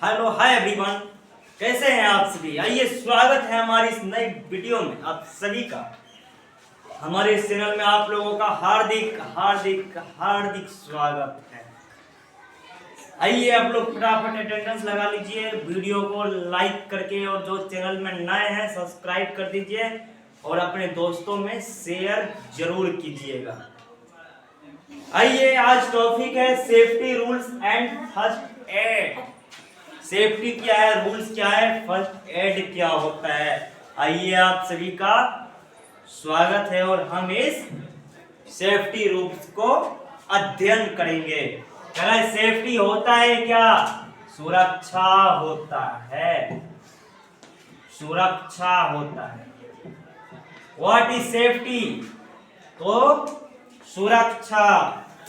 Hello hi everyone, कैसे हैं आप सभी। आइए, स्वागत है हमारी इस नई वीडियो में आप सभी का। हमारे इस चैनल में आप लोगों का हार्दिक हार्दिक हार्दिक स्वागत है। आइए आप लोग फटाफट अटेंडेंस लगा लीजिए, वीडियो को लाइक करके, और जो चैनल में नए हैं सब्सक्राइब कर दीजिए और अपने दोस्तों में शेयर जरूर कीजिएगा। आइए, आज टॉपिक है safety rules and first aid. Safety क्या है, रूल्स क्या है, फर्स्ट एड क्या होता है। आइए आप सभी का स्वागत है और हम इस सेफ्टी रूल्स को अध्ययन करेंगे। सेफ्टी होता है क्या? सुरक्षा होता है, सुरक्षा होता है। What is safety? तो सुरक्षा।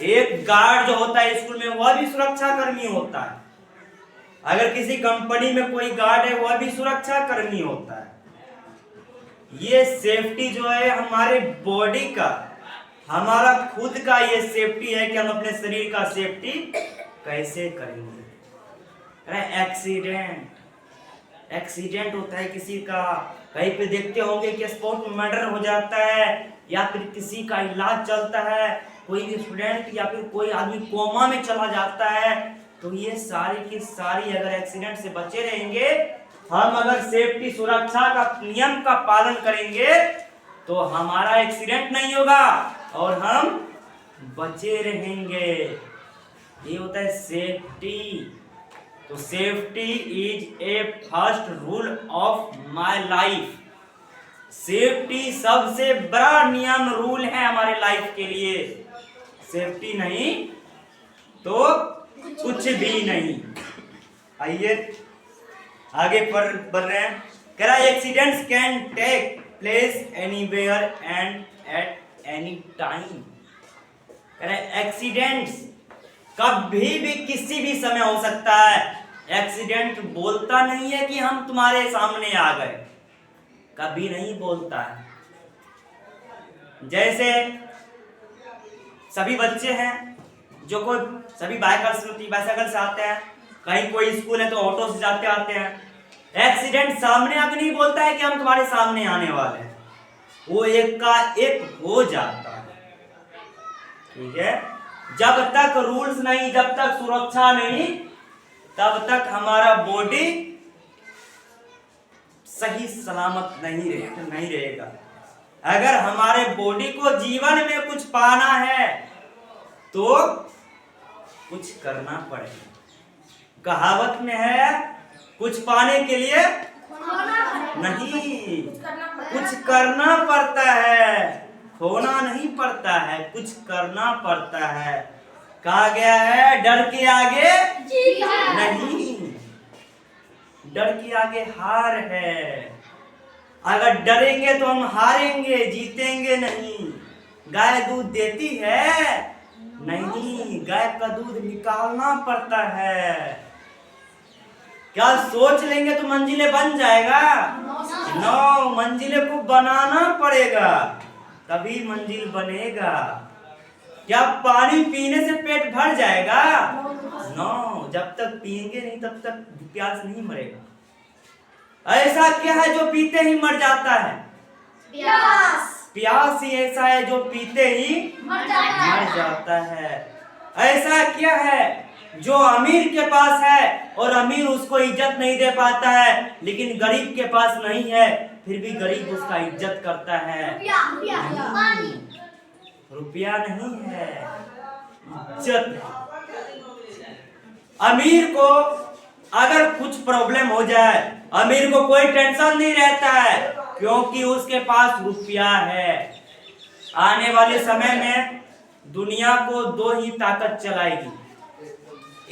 एक गार्ड जो होता है स्कूल में, वह भी सुरक्षा कर्मी होता है। अगर किसी कंपनी में कोई गार्ड है, वह भी सुरक्षा कर्मी होता है। ये सेफ्टी जो है हमारे बॉडी का, हमारा खुद का ये सेफ्टी है कि हम अपने शरीर का सेफ्टी कैसे करेंगे। एक्सीडेंट होता है किसी का, कहीं पे देखते होंगे कि स्पॉट में मर्डर हो जाता है या फिर किसी का इलाज चलता है, कोई भी स्टूडेंट या फिर कोई आदमी कोमा में चला जाता है। तो ये सारी की सारी अगर एक्सीडेंट से बचे रहेंगे, हम अगर सेफ्टी सुरक्षा का नियम का पालन करेंगे तो हमारा एक्सीडेंट नहीं होगा और हम बचे रहेंगे। ये होता है सेफ्टी। तो safety is a first rule of my life. Safety सबसे बड़ा नियम रूल है हमारे लाइफ के लिए। सेफ्टी नहीं तो कुछ भी नहीं। आइए आगे बढ़ रहे हैं। कह रहा है accidents can take place anywhere and at any time. कह रहा है एक्सीडेंट्स कभी भी किसी भी समय हो सकता है। एक्सीडेंट बोलता नहीं है कि हम तुम्हारे सामने आ गए, कभी नहीं बोलता है। जैसे सभी बच्चे हैं जो कोई सभी बाइसाइकिल से आते हैं, कहीं कोई स्कूल है तो ऑटो से जाते आते हैं। एक्सीडेंट सामने आके नहीं बोलता है कि हम तुम्हारे सामने आने वाले हैं, वो एक का एक हो जाता है। ठीक है, जब तक रूल्स नहीं, जब तक सुरक्षा नहीं, तब तक हमारा बॉडी सही सलामत नहीं रहेगा। अगर हमारे बॉडी को जीवन में कुछ पाना है तो कुछ करना पड़ेगा। कहावत में है, कुछ पाने के लिए नहीं, कुछ करना पड़ता है, खोना नहीं पड़ता है, कुछ करना पड़ता है। कहा गया है डर के आगे नहीं, डर के आगे हार है। अगर डरेंगे तो हम हारेंगे, जीतेंगे नहीं। गाय दूध देती है नहीं, गाय का दूध निकालना पड़ता है। क्या सोच लेंगे तो मंजिलें बन जाएगा? नो, मंजिलें को बनाना पड़ेगा तभी मंजिल बनेगा। क्या पानी पीने से पेट भर जाएगा? नो, जब तक पिएंगे नहीं तब तक प्यास नहीं मरेगा। ऐसा क्या है जो पीते ही मर जाता है? प्यास ही ऐसा है जो पीते ही मर जाता है। ऐसा क्या है जो अमीर के पास है और अमीर उसको इज्जत नहीं दे पाता है, लेकिन गरीब के पास नहीं है फिर भी गरीब उसका इज्जत करता है? रुपया नहीं है, इज्जत है। अमीर को अगर कुछ प्रॉब्लम हो जाए, अमीर को कोई टेंशन नहीं रहता है क्योंकि उसके पास रुपया है। आने वाले समय में दुनिया को दो ही ताकत चलाएगी,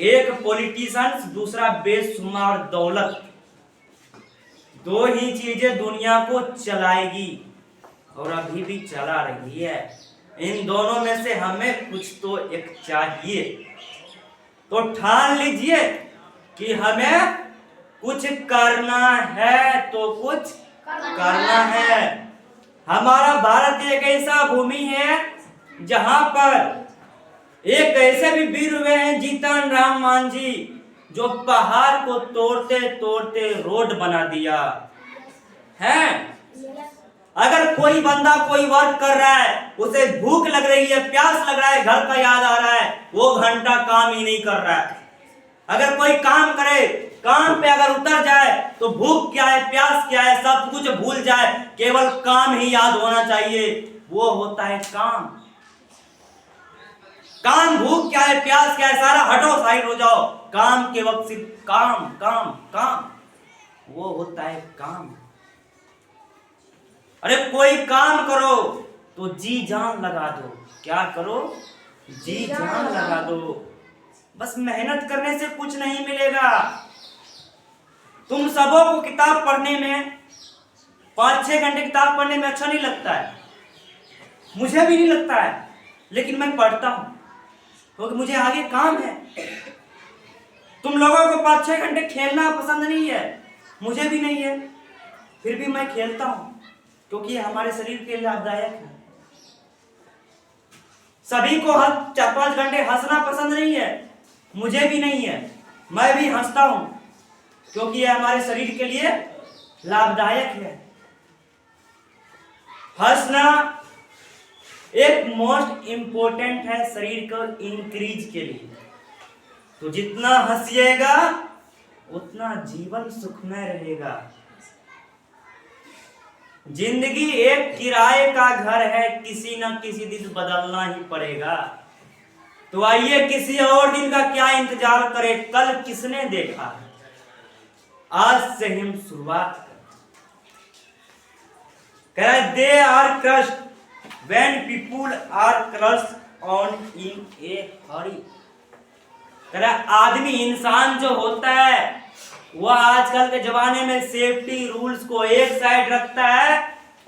एक पॉलिटिशियंस, दूसरा बेशुमार दौलत। दो ही चीजें दुनिया को चलाएगी और अभी भी चला रही है। इन दोनों में से हमें कुछ तो एक चाहिए। तो ठान लीजिए कि हमें कुछ करना है तो कुछ करना है। हमारा भारत एक ऐसा भूमि है जहां पर एक ऐसे भी वीर हुए हैं, जीतन राम मांझी, जो पहाड़ को तोड़ते तोड़ते रोड बना दिया है। अगर कोई बंदा कोई वर्क कर रहा है, उसे भूख लग रही है, प्यास लग रहा है, घर का याद आ रहा है, वो घंटा काम ही नहीं कर रहा है। अगर कोई काम करे, काम पे अगर उतर जाए तो भूख क्या है, प्यास क्या है, सब कुछ भूल जाए, केवल काम ही याद होना चाहिए। वो होता है काम। काम, भूख क्या है, प्यास क्या है, सारा हटो, साइड हो जाओ। काम के वक्त सिर्फ काम काम काम, वो होता है काम। अरे कोई काम करो तो जी जान लगा दो। क्या करो? जी जान लगा दो। बस मेहनत करने से कुछ नहीं मिलेगा। तुम सबों को किताब पढ़ने में 5-6 घंटे किताब पढ़ने में अच्छा नहीं लगता है, मुझे भी नहीं लगता है, लेकिन मैं पढ़ता हूं क्योंकि मुझे आगे काम है। तुम लोगों को 5-6 घंटे खेलना पसंद नहीं है, मुझे भी नहीं है, फिर भी मैं खेलता हूं क्योंकि ये हमारे शरीर के लिए लाभदायक है। सभी को 4-5 घंटे हंसना पसंद नहीं है, मुझे भी नहीं है, मैं भी हंसता हूं क्योंकि ये हमारे शरीर के लिए लाभदायक है। हंसना एक मोस्ट इंपॉर्टेंट है शरीर को इंक्रीज के लिए। तो जितना हंसिएगा उतना जीवन सुखमय रहेगा। जिंदगी एक किराए का घर है, किसी न किसी दिन बदलना ही पड़ेगा। तो आइए किसी और दिन का क्या इंतजार करें, कल किसने देखा है, आज से हम शुरुआत करें। They are crushed when people are crushed on in a hurry। आदमी, इंसान जो होता है, वह आजकल के जमाने में सेफ्टी रूल्स को एक साइड रखता है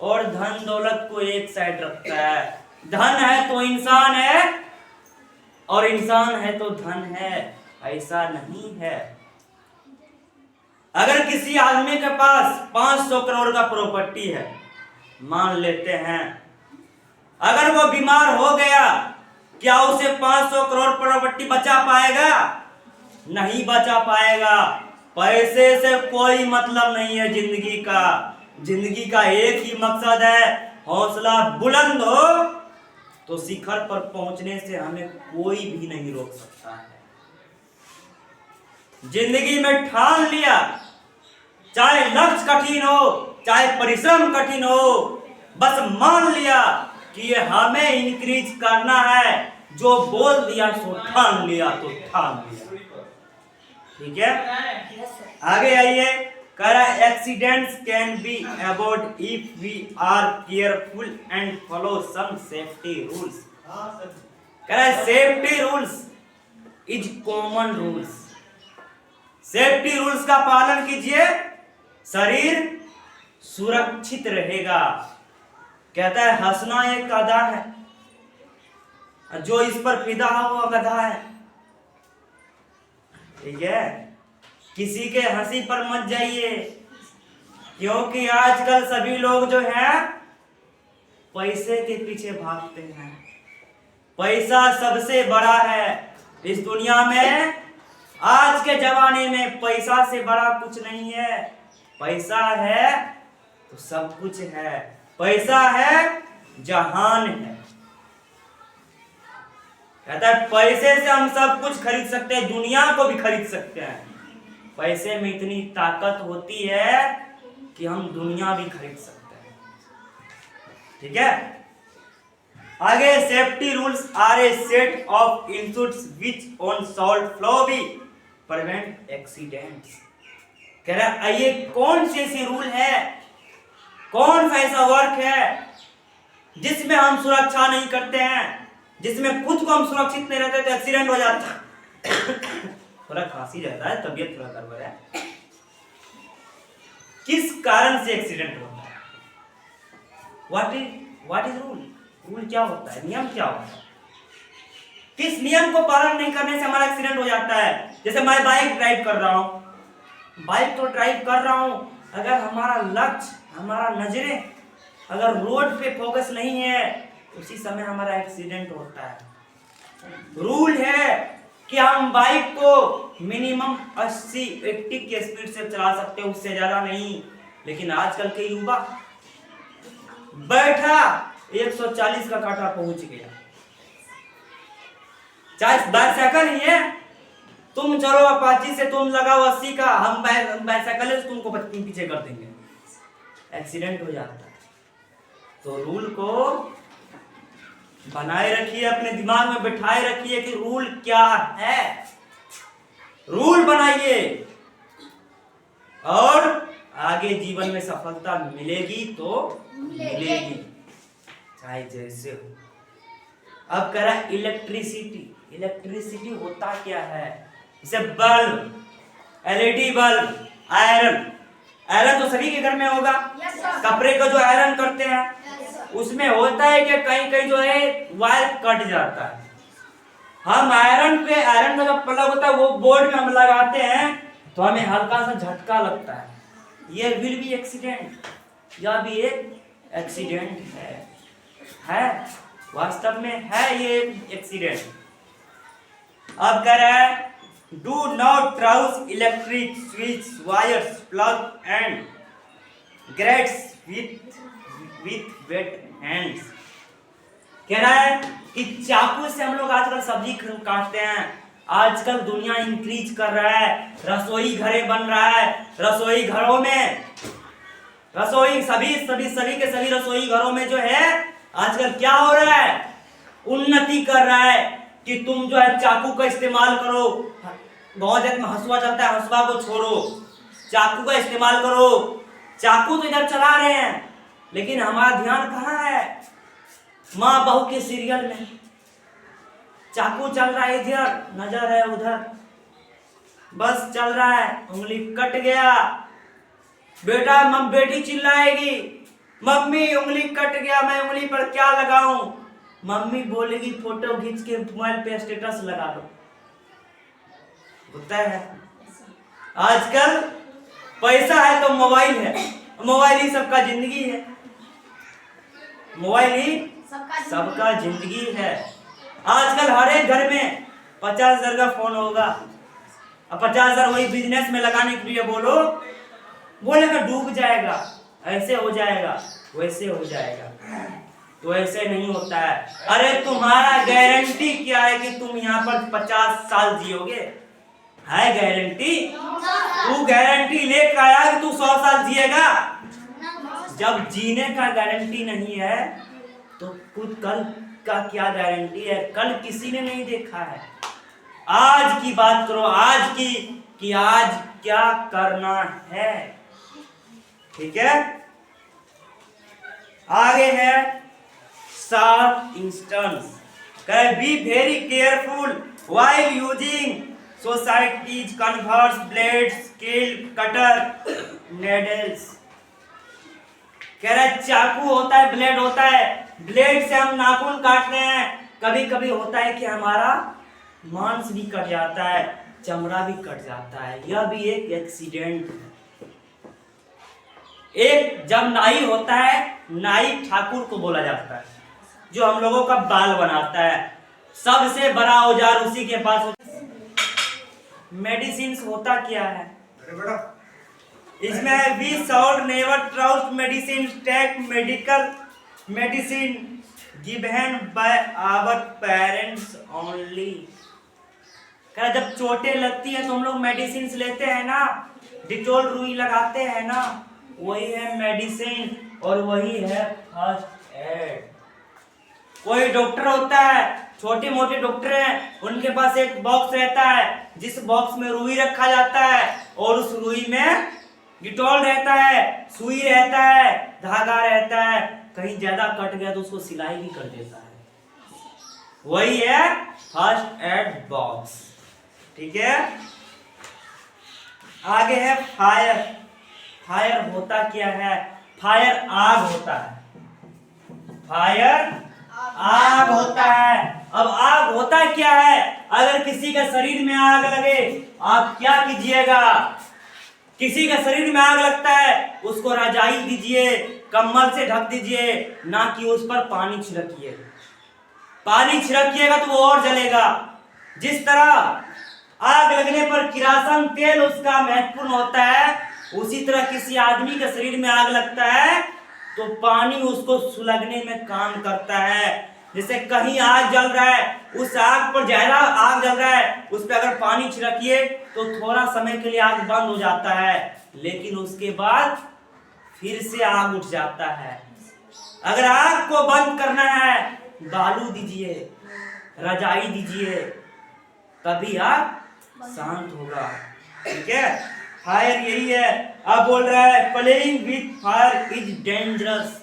और धन दौलत को एक साइड रखता है। धन है तो इंसान है और इंसान है तो धन है, ऐसा नहीं है। अगर किसी आदमी के पास 500 करोड़ का प्रॉपर्टी है, मान लेते हैं, अगर वो बीमार हो गया, क्या उसे 500 करोड़ प्रॉपर्टी बचा पाएगा? नहीं बचा पाएगा। पैसे से कोई मतलब नहीं है जिंदगी का। जिंदगी का एक ही मकसद है, हौसला बुलंद हो तो शिखर पर पहुंचने से हमें कोई भी नहीं रोक सकता है। जिंदगी में ठान लिया, चाहे लक्ष्य कठिन हो, चाहे परिश्रम कठिन हो, बस मान लिया कि ये हमें इंक्रीज करना है, जो बोल दिया सो ठान लिया तो ठान लिया। ठीक है, आगे आइए। कह रहा है accidents can be avoid if we are careful and follow some safety rules. कह रहा है safety rules is common rules. Safety rules का पालन कीजिए, शरीर सुरक्षित रहेगा। कहता है हंसना एक गधा है, जो इस पर फिदा है वो गधा है। ठीक है, किसी के हंसी पर मत जाइए, क्योंकि आजकल सभी लोग जो है पैसे के पीछे भागते हैं। पैसा सबसे बड़ा है इस दुनिया में। आज के जमाने में पैसा से बड़ा कुछ नहीं है। पैसा है तो सब कुछ है, पैसा है जहान है। कहता है पैसे से हम सब कुछ खरीद सकते हैं, दुनिया को भी खरीद सकते हैं। पैसे में इतनी ताकत होती है कि हम दुनिया भी खरीद सकते हैं। ठीक है, आगे safety rules are a set of instruments which on salt flow be prevent accidents. कह रहा है ये कौन सी ऐसी रूल है, कौन सा ऐसा वर्क है जिसमें हम सुरक्षा नहीं करते हैं, जिसमें खुद को हम सुरक्षित नहीं रहते तो एक्सीडेंट हो जाता है। थोड़ा खांसी रहता है, तबीयत थोड़ा गड़बड़ है। किस कारण से एक्सीडेंट होता है? What is rule? रूल क्या होता है, नियम क्या होता है? किस नियम को पालन नहीं करने से हमारा एक्सीडेंट हो जाता है? जैसे मैं बाइक ड्राइव कर रहा हूं, बाइक तो ड्राइव कर रहा हूं, अगर हमारा लक्ष्य, हमारा नजरें अगर रोड पे फोकस नहीं है, उसी समय हमारा एक्सीडेंट होता है। रूल है कि हम बाइक को मिनिमम 80 की स्पीड से चला सकते हैं, उससे ज्यादा नहीं। लेकिन आजकल के युवा बैठा 140 का कांटा पहुंच गया। चाहे बाइसाइकिल ही है, तुम चलो अपाची से, तुम लगाओ 80 का, हम बाइसाइकिल से तुमको पीछे कर देंगे, एक्सीडेंट हो जाता है। तो रूल को बनाए रखिए, अपने दिमाग में बिठाए रखिए कि रूल क्या है, रूल बनाइए और आगे जीवन में सफलता मिलेगी तो मिलेगी, चाहे जैसे हो। अब कह रहा है इलेक्ट्रिसिटी। इलेक्ट्रिसिटी होता क्या है? जैसे bulb, LED bulb, iron. Iron तो सभी के घर में होगा। कपड़े को जो आयरन करते हैं उसमें होता है कि कहीं कहीं जो है वायर कट जाता है। हम आयरन का जो प्लग होता है वो बोर्ड में हम लगाते हैं तो हमें हल्का सा झटका लगता है, ये विल बी एक्सीडेंट, यह भी एक एक्सीडेंट है वास्तव में है ये एक्सीडेंट। अब कह रहा है do not touch electric switch wires plug and grates with wet hands. कह रहा है कि चाकू से हम लोग आजकल सब्जी काटते हैं। आजकल दुनिया इंक्रीज कर रहा है, रसोई घरे बन रहा है, रसोई घरों में सभी के सभी रसोई घरों में जो है आजकल क्या हो रहा है, उन्नति कर रहा है कि तुम जो है चाकू का इस्तेमाल करो। बहुत में हंसुआ चलता है, हंसुआ को छोड़ो, चाकू का इस्तेमाल करो। चाकू तो इधर चला रहे हैं लेकिन हमारा ध्यान कहाँ है? माँ बहू के सीरियल में चाकू चल रहा है, इधर नजर है उधर, बस चल रहा है, उंगली कट गया, बेटी चिल्लाएगी मम्मी उंगली कट गया, मैं उंगली पर क्या लगाऊं? मम्मी बोलेगी फोटो खींच के मोबाइल पे स्टेटस लगा दो। होता है आजकल पैसा है तो मोबाइल है, मोबाइल ही सबका जिंदगी है, मोबाइल ही सबका जिंदगी है। आजकल हर एक घर में 50,000 का फोन होगा। अब 50,000 वही बिजनेस में लगाने के लिए बोलेगा डूब जाएगा, ऐसे हो जाएगा, वैसे हो जाएगा। तो ऐसे नहीं होता है। अरे तुम्हारा गारंटी क्या है कि तुम यहाँ पर 50 साल जियोगे? है गारंटी? तू गारंटी लेकर आया कि तू 100 साल जिएगा? जब जीने का गारंटी नहीं है तो खुद कल का क्या गारंटी है? कल किसी ने नहीं देखा है। आज की बात करो, आज की, कि आज क्या करना है, ठीक है? आगे है 7 instance. Be very careful while using scissors converse blades scale cutter needles. कह रहा है चाकू होता है, ब्लेड होता है, ब्लेड से हम नाखून काटते हैं। कभी कभी होता है कि हमारा मांस भी कट जाता है, चमड़ा भी कट जाता है, यह भी एक एक्सीडेंट है। एक जब नाई होता है, नाई ठाकुर को बोला जाता है, जो हम लोगों का बाल बनाता है, सबसे बड़ा औजार उसी के पास होता है। मेडिसिन होता क्या है? इसमें we shall never trust medicine, take medical medicine given by our parents only. जब चोटें लगती है तो हम लोग मेडिसिन लेते हैं ना, डिटोल रुई लगाते हैं ना, वही है मेडिसिन और वही है फर्स्ट एड। कोई डॉक्टर होता है, छोटे मोटे डॉक्टर हैं, उनके पास एक बॉक्स रहता है जिस बॉक्स में रुई रखा जाता है और उस रुई में डिटॉल रहता है, सुई रहता है, धागा रहता है, कहीं ज्यादा कट गया तो उसको सिलाई भी कर देता है, वही है फर्स्ट एड बॉक्स, ठीक है? आगे है फायर। फायर होता क्या है? फायर आग होता है, फायर आग होता है। अब आग होता क्या है? अगर किसी के शरीर में आग लगे आप क्या कीजिएगा? किसी के शरीर में आग लगता है उसको रजाई दीजिए, कंबल से ढक दीजिए, ना कि उस पर पानी छिड़किए। पानी छिड़किएगा तो वो और जलेगा। जिस तरह आग लगने पर किरासन तेल उसका महत्वपूर्ण होता है, उसी तरह किसी आदमी के शरीर में आग लगता है तो पानी उसको सुलगने में काम करता है। जैसे कहीं आग जल रहा है, उस आग पर ज्यादा आग जल रहा है, उस पर अगर पानी छिड़किए तो थोड़ा समय के लिए आग बंद हो जाता है, लेकिन उसके बाद फिर से आग उठ जाता है। अगर आग को बंद करना है, बालू दीजिए, रजाई दीजिए, तभी आग शांत होगा। ठीक है, फायर यही है। अब बोल रहा है playing with fire is dangerous.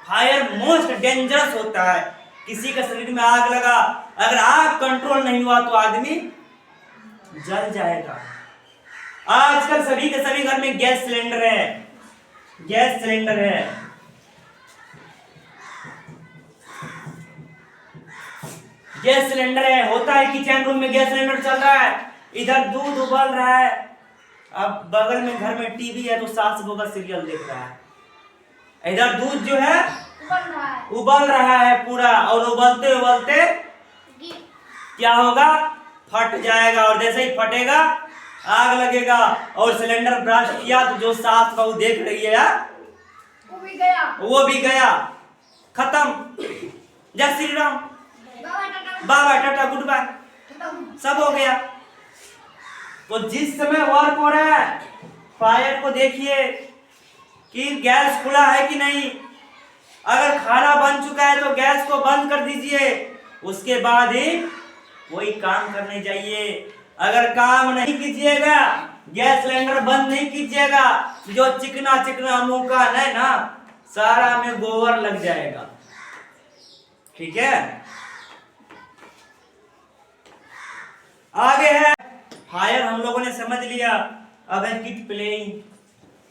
Fire most dangerous होता है। किसी के शरीर में आग लगा, अगर आग कंट्रोल नहीं हुआ तो आदमी जल जाएगा। आजकल सभी के सभी घर में गैस सिलेंडर है, गैस सिलेंडर है। गैस सिलेंडर है, होता है किचन रूम में गैस सिलेंडर चल रहा है, इधर दूध उबल रहा है, अब बगल में घर में टीवी है तो सास बहू का सीरियल देख रहा है, इधर दूध जो है उबल रहा है पूरा, और उबलते उबलते क्या होगा, फट जाएगा, और जैसे ही फटेगा आग लगेगा, और सिलेंडर ब्लास्ट किया तो जो सास बहू देख रही है वो भी गया, खत्म। जय श्री राम, बाबा टाटा गुड बाय, सब हो गया। तो जिस समय वर्क हो रहा है, फायर को देखिए कि गैस खुला है कि नहीं। अगर खाना बन चुका है तो गैस को बंद कर दीजिए, उसके बाद ही कोई काम करने जाइए। अगर काम नहीं कीजिएगा, गैस सिलेंडर बंद नहीं कीजिएगा, जो चिकना चिकना मुंह का है ना, सारा में गोबर लग जाएगा। ठीक है, आगे है फायर, हम लोगों ने समझ लिया। अब है किट प्लेइंग,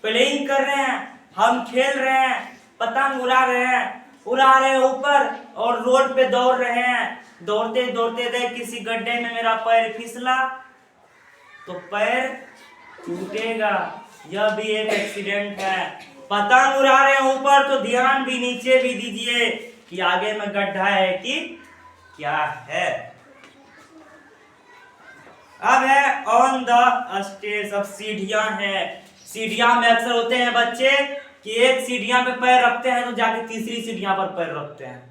प्लेइंग कर रहे हैं, हम खेल रहे हैं, पतंग उड़ा रहे हैं ऊपर, और रोड पे दौड़ रहे हैं, दौड़ते दौड़ते गए किसी गड्ढे में मेरा पैर फिसला तो पैर टूटेगा, यह भी एक एक्सीडेंट है। पतंग उड़ा रहे हैं ऊपर तो ध्यान भी नीचे भी दीजिए कि आगे में गड्ढा है कि क्या है। अब है ऑन द स्टेज, अब सीढ़ियां हैं। सीढ़ियां में अक्सर होते हैं बच्चे कि एक सीढ़ियां पे पैर रखते हैं तो जाके तीसरी सीढ़ियां पर पैर रखते हैं,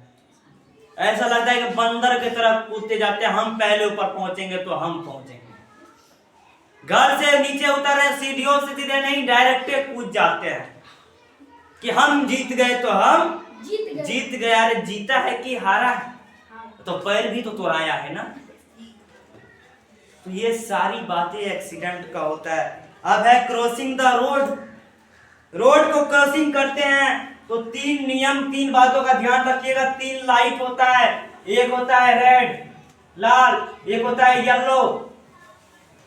ऐसा लगता है कि बंदर की तरफ कूदते जाते हैं, हम पहले ऊपर पहुंचेंगे तो हम पहुंचेंगे। घर से नीचे उतर रहे, सीढ़ियों से सीधे नहीं डायरेक्ट कूद जाते हैं कि हम जीत गए, तो हम जीत गए। अरे जीता है कि हारा है, तो पैर भी तो तोड़ाया है ना। तो ये सारी बातें एक्सीडेंट का होता है। अब है क्रॉसिंग द रोड, रोड को क्रॉसिंग करते हैं तो तीन नियम, तीन बातों का ध्यान रखिएगा। तीन लाइट होता है, एक होता है रेड लाल, एक होता है येलो,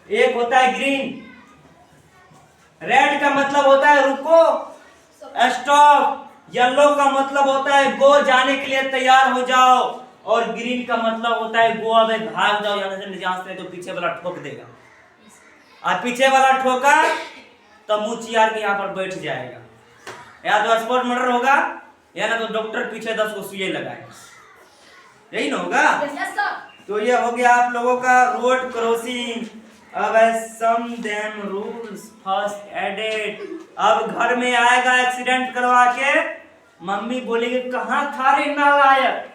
एक होता है ग्रीन। रेड का मतलब होता है रुको, स्टॉप। येलो का मतलब होता है गो, जाने के लिए तैयार हो जाओ। और ग्रीन का मतलब होता है गो, अब भाग जाओ, यहाँ से तो पीछे वाला ठोक देगा, और पीछे वाला ठोका तो मुंह चियार के यहाँ पर बैठ जाएगा, या तो स्पॉट मर्डर होगा, या ना तो डॉक्टर पीछे 10 को सुई लगाएगा, यही ना होगा। तो ये हो गया आप लोगों का रोड क्रॉसिंग। अब सम देम रूल्स फर्स्ट एडेड। अब घर में आएगा एक्सीडेंट करवा के, मम्मी बोलेगी कहाँ था रे नालायक,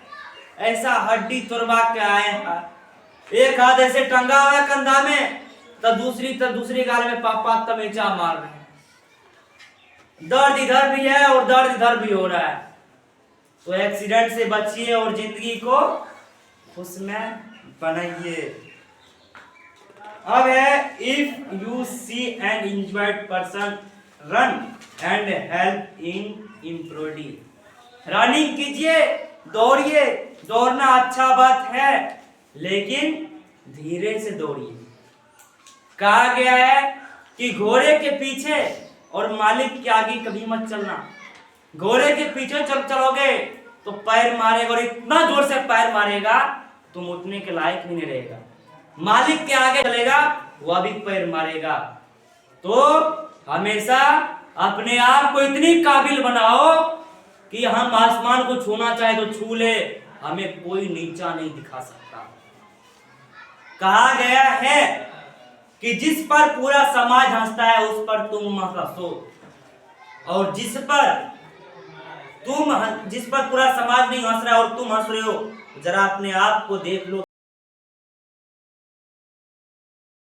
ऐसा हड्डी तोड़वा के आए हैं, एक हाथ ऐसे टंगा हुआ है कंधा में, तो दूसरी गाल में पापा तमेचा मार रहे हैं, दर्द इधर भी है और दर्द इधर भी हो रहा है। तो एक्सीडेंट से बचिए और जिंदगी को खुशमय बनाइए। अब है if you see an injured person run and help in improving. Running कीजिए, दौड़िए, दौड़ना अच्छा बात है, लेकिन धीरे से दौड़िए। कहा गया है कि घोड़े के पीछे और मालिक के आगे कभी मत चलना। घोड़े के पीछे चलोगे तो पैर मारेगा, और इतना जोर से पैर मारेगा तुम उठने के लायक भी नहीं रहेगा। मालिक के आगे चलेगा, वह भी पैर मारेगा। तो हमेशा अपने आप को इतनी काबिल बनाओ कि हम आसमान को छूना चाहे तो छू ले, हमें कोई नीचा नहीं दिखा सकता। कहा गया है कि जिस पर पूरा समाज हंसता है उस पर तुम मत हंसो, और जिस पर पूरा समाज नहीं हंस रहा है और तुम हंस रहे हो, जरा अपने आप को देख लो।